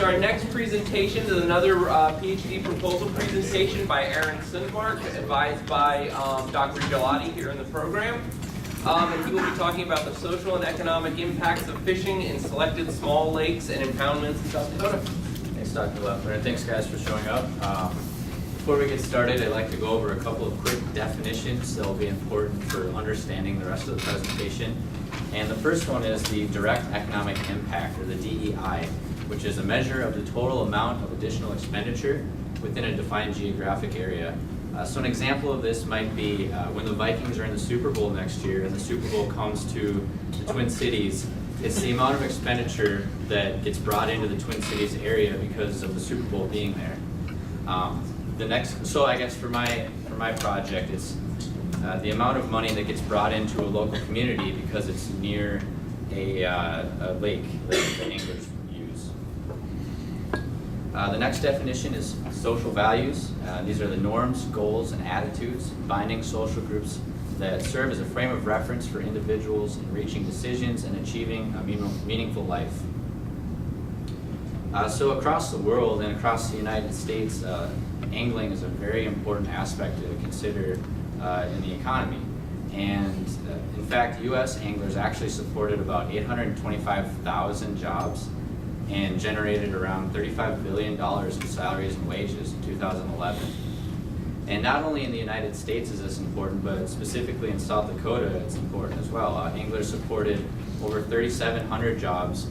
so our next presentation is another PhD proposal presentation by Aaron Sundmark, advised by Dr. Gelati here in the program. And he will be talking about the social and economic impacts of fishing in selected small lakes and impoundments in South Dakota. Thanks, Dr. Leffler, and thanks guys for showing up. Before we get started, I'd like to go over a couple of quick definitions that will be important for understanding the rest of the presentation. And the first one is the direct economic impact, or the DEI, which is a measure of the total amount of additional expenditure within a defined geographic area. So an example of this might be when the Vikings are in the Super Bowl next year and the Super Bowl comes to the Twin Cities, it's the amount of expenditure that gets brought into the Twin Cities area because of the Super Bowl being there. So I guess for my project, it's the amount of money that gets brought into a local community because it's near a lake that the anglers use. The next definition is social values. These are the norms, goals, and attitudes binding social groups that serve as a frame of reference for individuals in reaching decisions and achieving a meaningful life. So across the world and across the United States, angling is a very important aspect to consider in the economy. And in fact, U.S. anglers actually supported about 825,000 jobs and generated around $35 billion in salaries and wages in 2011. And not only in the United States is this important, but specifically in South Dakota it's important as well. Anglers supported over 3,700 jobs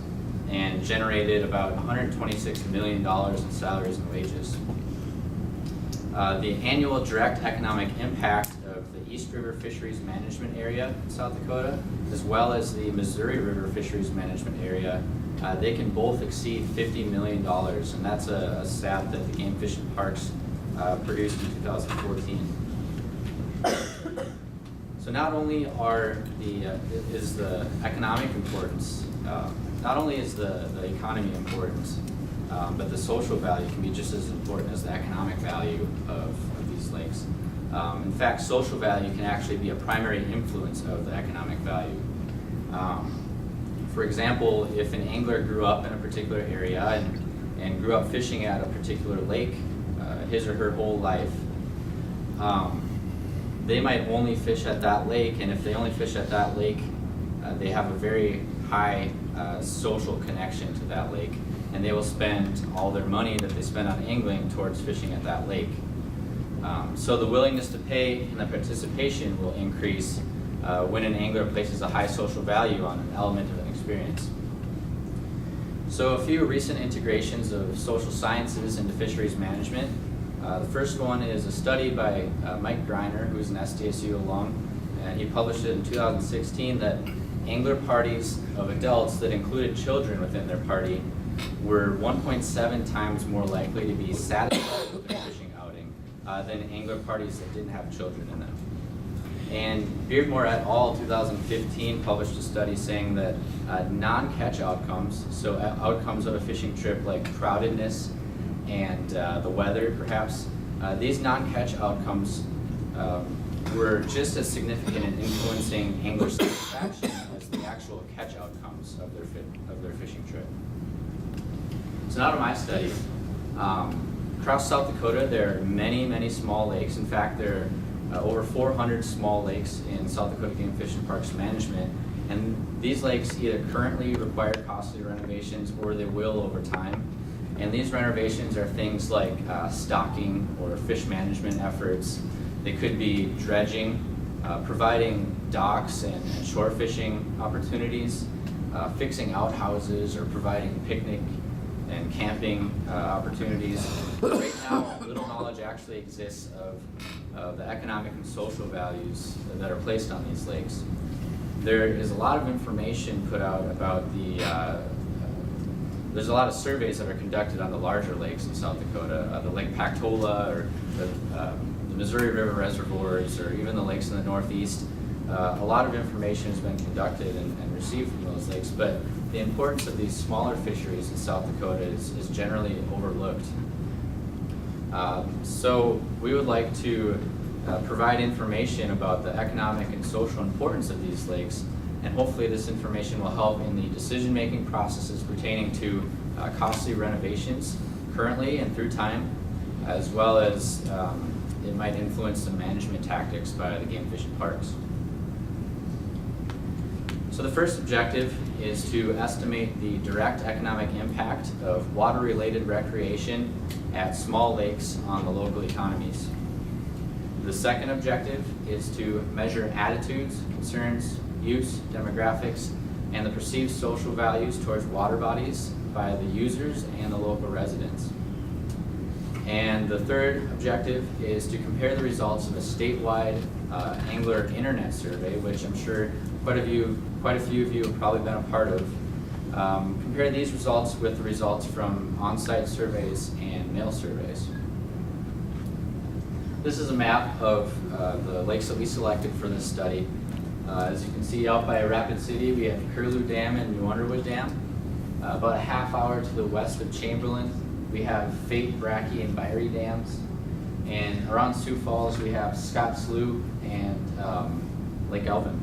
and generated about $126 million in salaries and wages. The annual direct economic impact of the East River Fisheries Management Area in South Dakota, as well as the Missouri River Fisheries Management Area, they can both exceed $50 million, and that's a stat that the Game Fish and Parks produced in 2014. So not only is the economic importance, not only is the economy important, but the social value can be just as important as the economic value of these lakes. In fact, social value can actually be a primary influence of the economic value. For example, if an angler grew up in a particular area and grew up fishing at a particular lake his or her whole life, they might only fish at that lake, and if they only fish at that lake, they have a very high social connection to that lake, and they will spend all their money that they spend on angling towards fishing at that lake. So the willingness to pay and the participation will increase when an angler places a high social value on an element of an experience. So a few recent integrations of social sciences into fisheries management. The first one is a study by Mike Greiner, who's an SDSU alum, and he published it in 2016 that angler parties of adults that included children within their party were 1.7 times more likely to be satisfied with their fishing outing than angler parties that didn't have children in them. And Beardmore et al. 2015 published a study saying that non-catch outcomes, so outcomes of a fishing trip like crowdedness and the weather perhaps, these non-catch outcomes were just as significant in influencing angler satisfaction as the actual catch outcomes of their fishing trip. So now to my study. Across South Dakota, there are many, many small lakes. In fact, there are over 400 small lakes in South Dakota Game Fish and Parks Management. And these lakes either currently require costly renovations or they will over time. And these renovations are things like stocking or fish management efforts. They could be dredging, providing docks and shore fishing opportunities, fixing outhouses, or providing picnic and camping opportunities. Right now, little knowledge actually exists of the economic and social values that are placed on these lakes. There is a lot of information put out about there's a lot of surveys that are conducted on the larger lakes in South Dakota, the Lake Pactola, or the Missouri River reservoirs, or even the lakes in the Northeast. A lot of information has been conducted and received from those lakes, but the importance of these smaller fisheries in South Dakota is generally overlooked. So we would like to provide information about the economic and social importance of these lakes, and hopefully this information will help in the decision-making processes pertaining to costly renovations currently and through time, as well as it might influence some management tactics by the game fish and parks. So the first objective is to estimate the direct economic impact of water-related recreation at small lakes on the local economies. The second objective is to measure attitudes, concerns, use, demographics, and the perceived social values towards water bodies by the users and the local residents. And the third objective is to compare the results of a statewide angler internet survey, which I'm sure quite a few of you have probably been a part of. Compare these results with the results from on-site surveys and mail surveys. This is a map of the lakes that we selected for this study. As you can see, out by Rapid City, we have Curlew Dam and New Underwood Dam. About a half hour to the west of Chamberlain, we have Fate, Brackey, and Byrie dams. And around Sioux Falls, we have Scott Slough and Lake Elvin.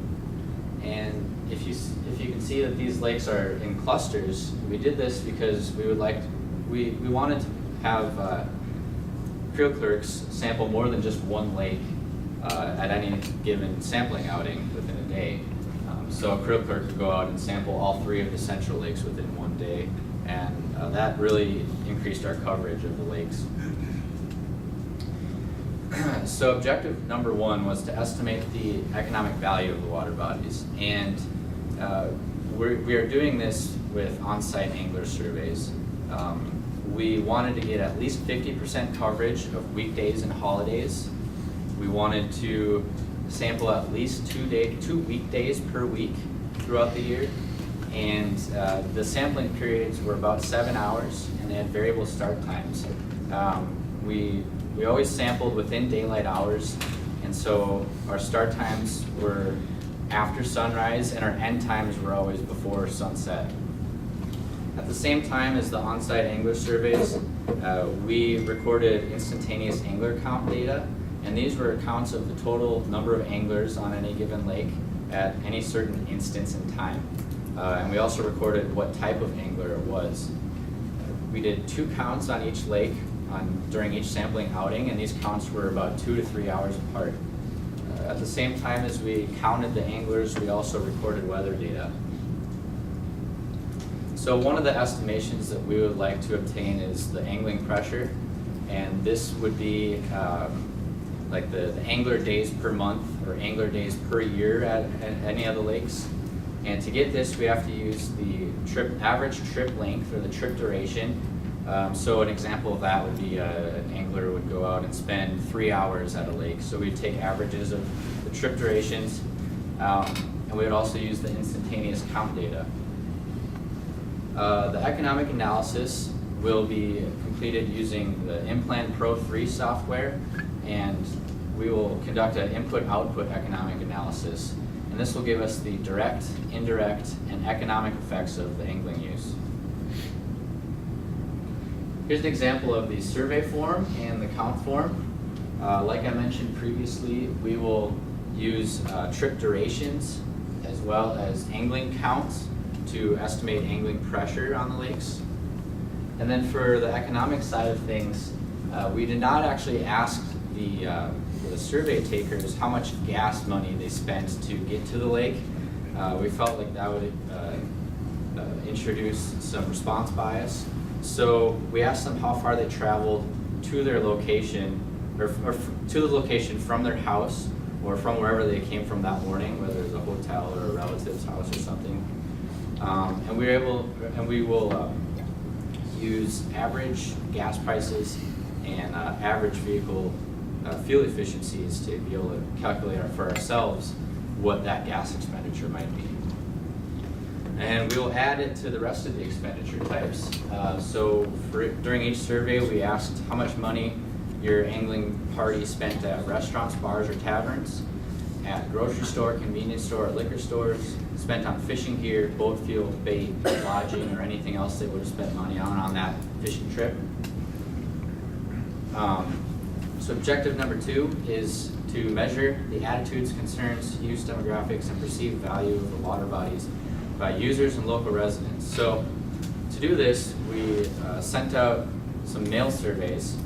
And if you can see that these lakes are in clusters, we did this because we wanted to have field clerks sample more than just one lake at any given sampling outing within a day. So a creel clerk could go out and sample all 3 of the central lakes within one day, and that really increased our coverage of the lakes. So objective number 1 was to estimate the economic value of the water bodies, and we are doing this with on-site angler surveys. We wanted to get at least 50% coverage of weekdays and holidays. We wanted to sample at least 2 weekdays per week throughout the year, and the sampling periods were about 7 hours, and they had variable start times. We always sampled within daylight hours, and so our start times were after sunrise, and our end times were always before sunset. At the same time as the on-site angler surveys, we recorded instantaneous angler count data, and these were counts of the total number of anglers on any given lake at any certain instance in time. And we also recorded what type of angler it was. We did 2 counts on each lake during each sampling outing, and these counts were about 2 to 3 hours apart. At the same time as we counted the anglers, we also recorded weather data. So one of the estimations that we would like to obtain is the angling pressure, and this would be like the angler days per month or angler days per year at any of the lakes. And to get this, we have to use the average trip length or the trip duration. So an example of that would be an angler would go out and spend 3 hours at a lake. So we'd take averages of the trip durations, and we would also use the instantaneous count data. The economic analysis will be completed using the Implan Pro 3 software, and we will conduct an input-output economic analysis. And this will give us the direct, indirect, and economic effects of the angling use. Here's an example of the survey form and the count form. Like I mentioned previously, we will use trip durations as well as angling counts to estimate angling pressure on the lakes. And then for the economic side of things, we did not actually ask the survey takers how much gas money they spent to get to the lake. We felt like that would introduce some response bias. So we asked them how far they traveled to their location, or to the location from their house, or from wherever they came from that morning, whether it's a hotel or a relative's house or something. And we will use average gas prices and average vehicle fuel efficiencies to be able to calculate for ourselves what that gas expenditure might be. And we will add it to the rest of the expenditure types. During each survey, we asked how much money your angling party spent at restaurants, bars, or taverns, at grocery store, convenience store, or liquor stores, spent on fishing gear, boat fuel, bait, lodging, or anything else they would have spent money on that fishing trip. So objective number 2 is to measure the attitudes, concerns, use demographics, and perceived value of the water bodies by users and local residents. So to do this, we sent out some mail surveys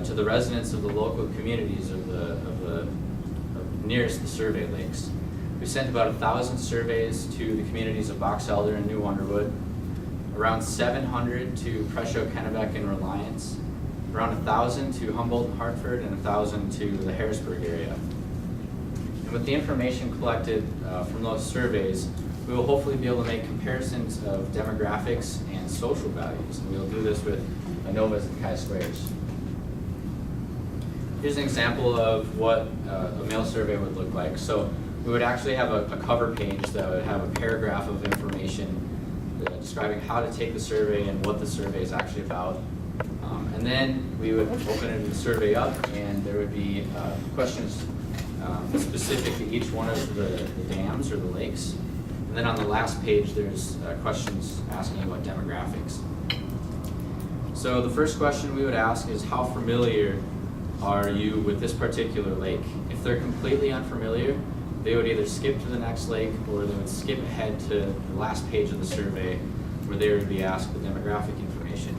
to the residents of the local communities of nearest the survey lakes. We sent about 1,000 surveys to the communities of Box Elder and New Underwood, around 700 to Presho, Kennebec, and Reliance, around 1,000 to Humboldt and Hartford, and 1,000 to the Harrisburg area. And with the information collected from those surveys, we will hopefully be able to make comparisons of demographics and social values, and we will do this with ANOVAs and chi-squares. Here's an example of what a mail survey would look like. So we would actually have a cover page that would have a paragraph of information describing how to take the survey and what the survey is actually about. And then we would open the survey up, and there would be questions specific to each one of the dams or the lakes. And then on the last page, there's questions asking about demographics. So the first question we would ask is, how familiar are you with this particular lake? If they're completely unfamiliar, they would either skip to the next lake, or they would skip ahead to the last page of the survey where they would be asked the demographic information.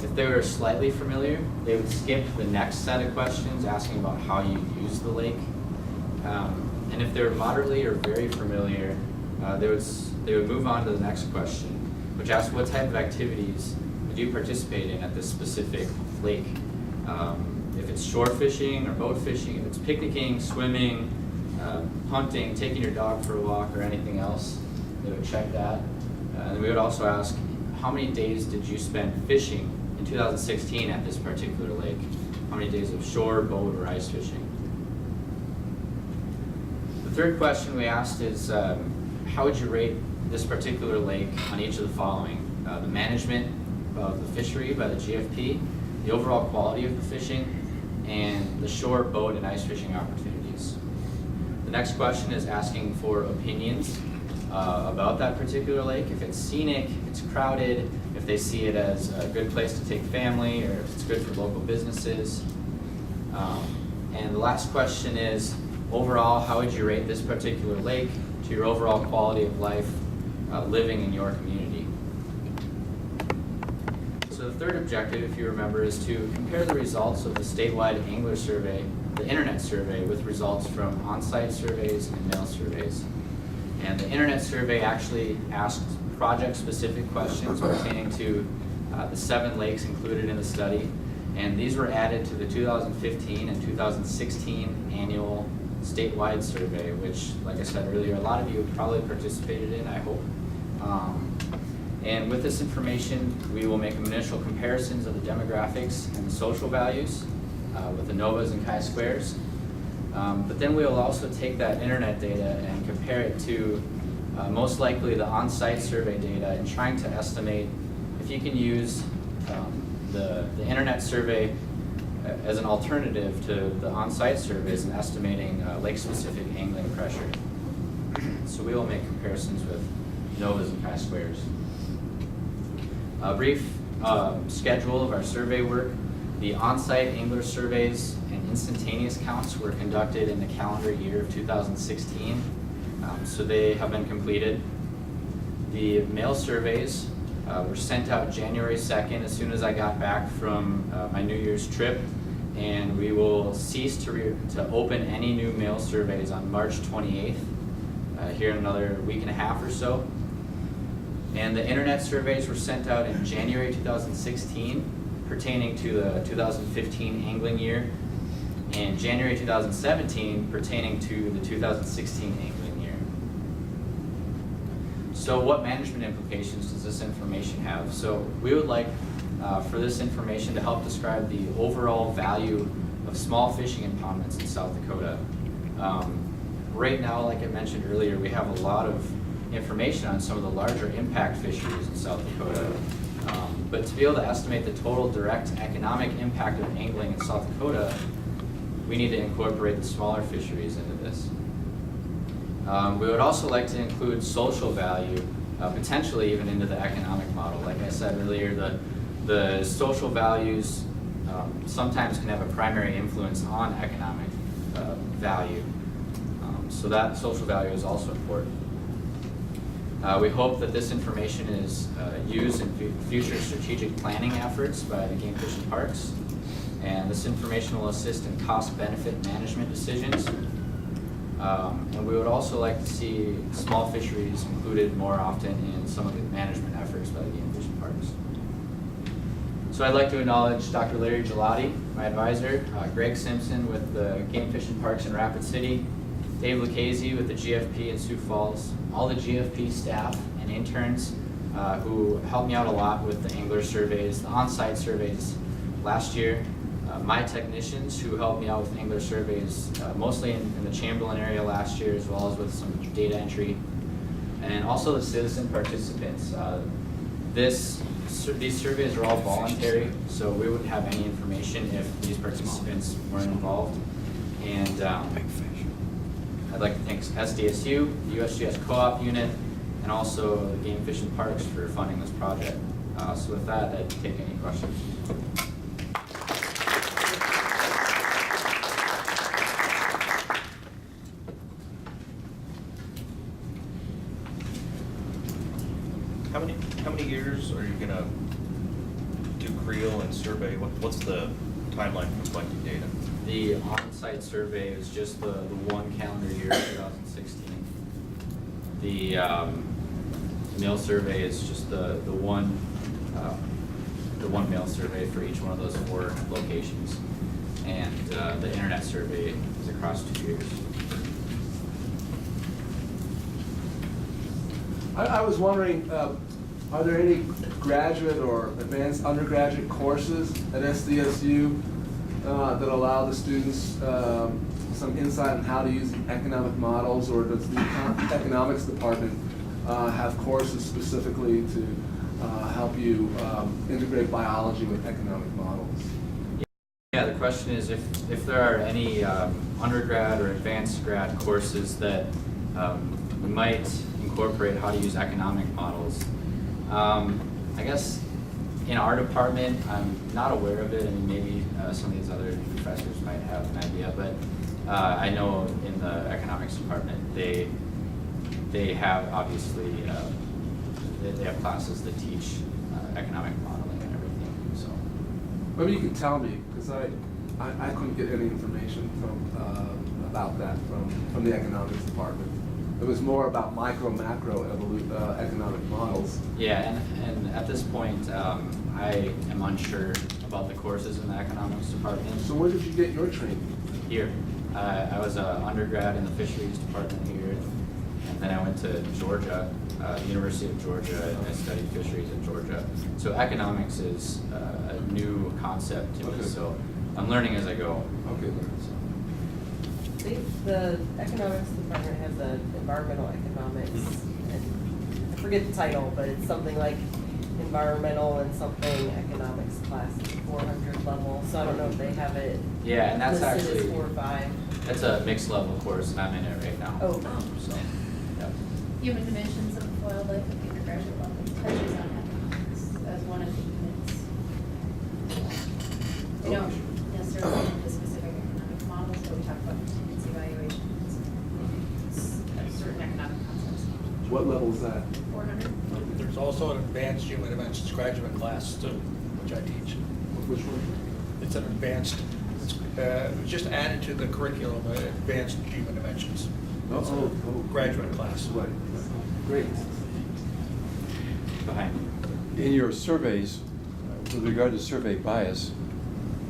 If they were slightly familiar, they would skip the next set of questions asking about how you use the lake. And if they were moderately or very familiar, they would move on to the next question, which asks what type of activities did you participate in at this specific lake. If it's shore fishing or boat fishing, if it's picnicking, swimming, hunting, taking your dog for a walk, or anything else, they would check that. And we would also ask, how many days did you spend fishing in 2016 at this particular lake? How many days of shore, boat, or ice fishing? The third question we asked is, how would you rate this particular lake on each of the following? The management of the fishery by the GFP, the overall quality of the fishing, and the shore, boat, and ice fishing opportunities. The next question is asking for opinions about that particular lake. If it's scenic, if it's crowded, if they see it as a good place to take family, or if it's good for local businesses. And the last question is, overall, how would you rate this particular lake to your overall quality of life living in your community? So the third objective, if you remember, is to compare the results of the statewide angler survey, the internet survey, with results from on-site surveys and mail surveys. And the internet survey actually asked project-specific questions pertaining to the 7 lakes included in the study, and these were added to the 2015 and 2016 annual statewide survey, which, like I said earlier, a lot of you have probably participated in, I hope. And with this information, we will make initial comparisons of the demographics and the social values with the ANOVAs and chi-squares. But then we will also take that internet data and compare it to most likely the on-site survey data, and trying to estimate if you can use the internet survey as an alternative to the on-site surveys in estimating lake-specific angling pressure. So we will make comparisons with ANOVAs and chi-squares. A brief schedule of our survey work. The on-site angler surveys and instantaneous counts were conducted in the calendar year of 2016, so they have been completed. The mail surveys were sent out January 2nd as soon as I got back from my New Year's trip, and we will cease to open any new mail surveys on March 28th, here in another week and a half or so. And the internet surveys were sent out in January 2016, pertaining to the 2015 angling year, and January 2017 pertaining to the 2016 angling year. So what management implications does this information have? So we would like for this information to help describe the overall value of small fishing impoundments in South Dakota. Right now, like I mentioned earlier, we have a lot of information on some of the larger impact fisheries in South Dakota. But to be able to estimate the total direct economic impact of angling in South Dakota, we need to incorporate the smaller fisheries into this. We would also like to include social value, potentially even into the economic model. Like I said earlier, the social values sometimes can have a primary influence on economic value. So that social value is also important. We hope that this information is used in future strategic planning efforts by the game fish and parks. And this information will assist in cost-benefit management decisions. And we would also like to see small fisheries included more often in some of the management efforts by the game fish and parks. So I'd like to acknowledge Dr. Larry Gelati, my advisor, Greg Simpson with the Game Fish and Parks in Rapid City, Dave Lucchese with the GFP in Sioux Falls, all the GFP staff and interns who helped me out a lot with the angler surveys, the on-site surveys last year, my technicians who helped me out with angler surveys, mostly in the Chamberlain area last year, as well as with some data entry, and also the citizen participants. These surveys are all voluntary, so we wouldn't have any information if these participants weren't involved. And I'd like to thank SDSU, the USGS Co-op unit, and also the Game Fish and Parks for funding this project. So with that, I'd take any questions. How many years are you gonna do creel and survey? What's the timeline for collecting data? The on-site survey is just the one calendar year, 2016. The mail survey is just the one mail survey for each one of those 4 locations, and the internet survey is across 2 years. I was wondering, are there any graduate or advanced undergraduate courses at SDSU that allow the students some insight on how to use economic models, or does the economics department have courses specifically to help you integrate biology with economic models? Yeah, the question is if there are any undergrad or advanced grad courses that we might incorporate how to use economic models. I guess in our department, I'm not aware of it, and maybe some of these other professors might have an idea, but I know in the economics department, they have obviously, they have classes that teach economic modeling and everything, so. Maybe you can tell me, because I couldn't get any information from about that from the economics department. It was more about macro economic models. Yeah, and at this point, I am unsure about the courses in the economics department. So where did you get your training? Here. I was an undergrad in the fisheries department here, and then I went to Georgia, University of Georgia, and I studied fisheries in Georgia. So economics is a new concept to me, so I'm learning as I go. Okay. The economics department has an environmental economics, and I forget the title, but it's something like environmental and something economics class 400 level. So I don't know if they have it. Yeah, and that's listed actually as 4 or 5. That's a mixed level course, and I'm in it right now. Oh. So, yeah. Human dimensions of wildlife at the undergraduate level touches on economics as one of the units. We don't necessarily get into specific economic models, but we talk about contingency evaluations, certain economic concepts. What level is that? 400. There's also an advanced human dimensions graduate class too, which I teach. Which one? It's an advanced, it's just added to the curriculum, advanced human dimensions. It's a graduate class. Right. Great. Behind. In your surveys, with regard to survey bias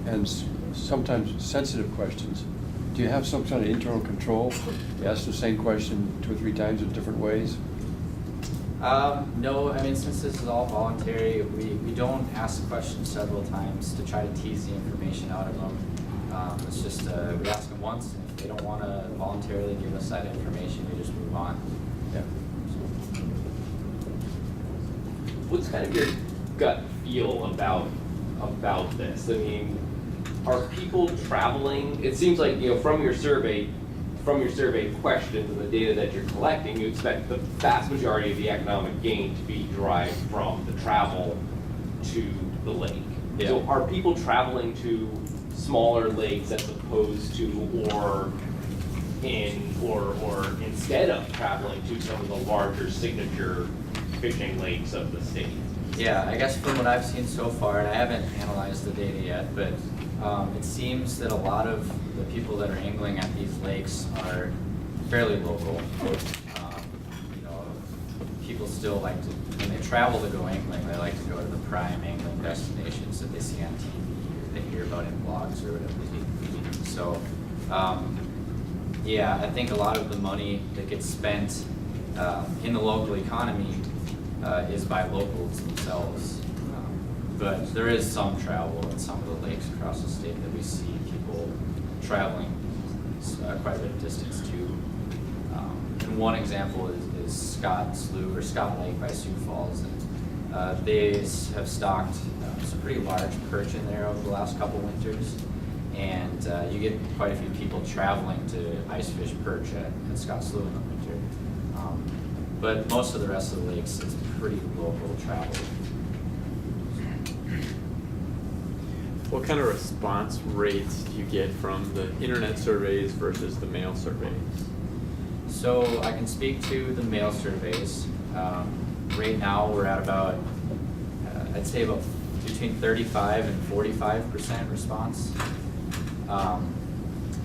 and sometimes sensitive questions, do you have some kind of internal control? You ask the same question 2 or 3 times in different ways? No, I mean, since this is all voluntary, we don't ask questions several times to try to tease the information out of them. It's just, we ask them once, and if they don't want to voluntarily give us that information, we just move on. Yeah. What's kind of your gut feel about this? I mean, are people traveling? It seems like, from your survey questions and the data that you're collecting, you expect the vast majority of the economic gain to be derived from the travel to the lake. Yeah. So are people traveling to smaller lakes as opposed to, or or instead of traveling to some of the larger signature fishing lakes of the state? Yeah, I guess from what I've seen so far, and I haven't analyzed the data yet, but it seems that a lot of the people that are angling at these lakes are fairly local. You know, people still like to, when they travel to go angling, they like to go to the prime angling destinations that they see on TV or they hear about in blogs or whatever they do. So, yeah, I think a lot of the money that gets spent in the local economy is by locals themselves. But there is some travel in some of the lakes across the state that we see people traveling quite a bit of distance to. And one example is Scott Slough or Scott Lake by Sioux Falls. And they have stocked some pretty large perch in there over the last couple winters. And you get quite a few people traveling to ice fish perch at Scott Slough in the winter. But most of the rest of the lakes, it's pretty local travel. What kind of response rates do you get from the internet surveys versus the mail surveys? So I can speak to the mail surveys. Right now we're at about, I'd say about between 35 and 45% response.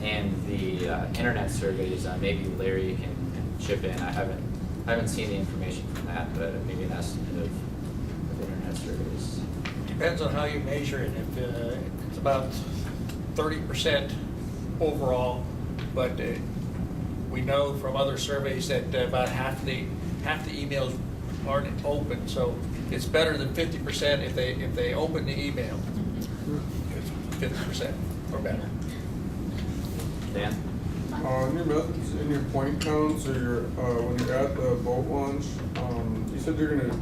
And the internet surveys, maybe Larry can chip in. I haven't seen the information from that, but maybe an estimate of internet surveys. Depends on how you measure it. If it's about 30% overall, but we know from other surveys that about half the emails aren't open. So it's better than 50% if they open the email. It's 50% or better. Dan? In your methods, in your point counts, or your when you're at the boat launch, you said you're gonna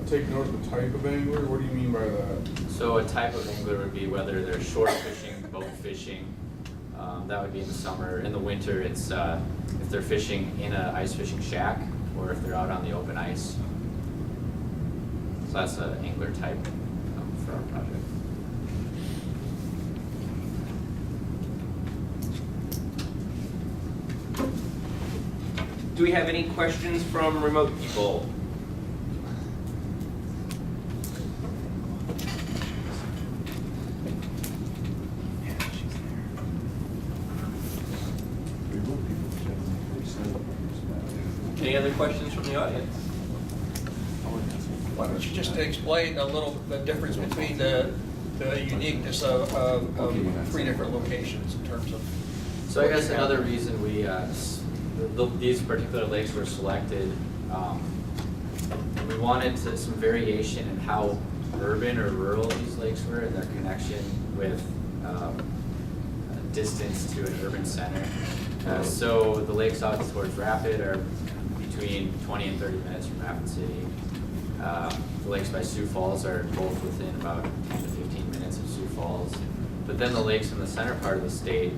take note of the type of angler. What do you mean by that? So a type of angler would be whether they're shore fishing, boat fishing. That would be in the summer. In the winter, it's if they're fishing in an ice fishing shack or if they're out on the open ice. So that's an angler type for our project. Do we have any questions from remote people? Any other questions from the audience? Why don't you just explain a little the difference between the uniqueness of three different locations in terms of. So I guess another reason we these particular lakes were selected, we wanted some variation in how urban or rural these lakes were and their connection with distance to an urban center. So the lakes out towards Rapid are between 20 and 30 minutes from Rapid City. The lakes by Sioux Falls are both within about 10 to 15 minutes of Sioux Falls. But then the lakes in the center part of the state,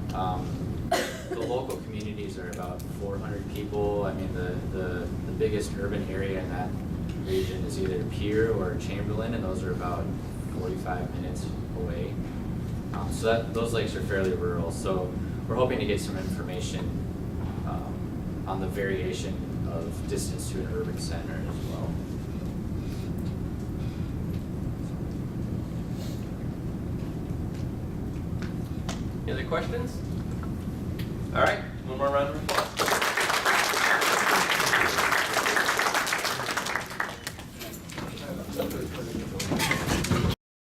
the local communities are about 400 people. I mean, the biggest urban area in that region is either Pierre or Chamberlain, and those are about 45 minutes away. So those lakes are fairly rural. So we're hoping to get some information on the variation of distance to an urban center as well. Any other questions? All right, one more round of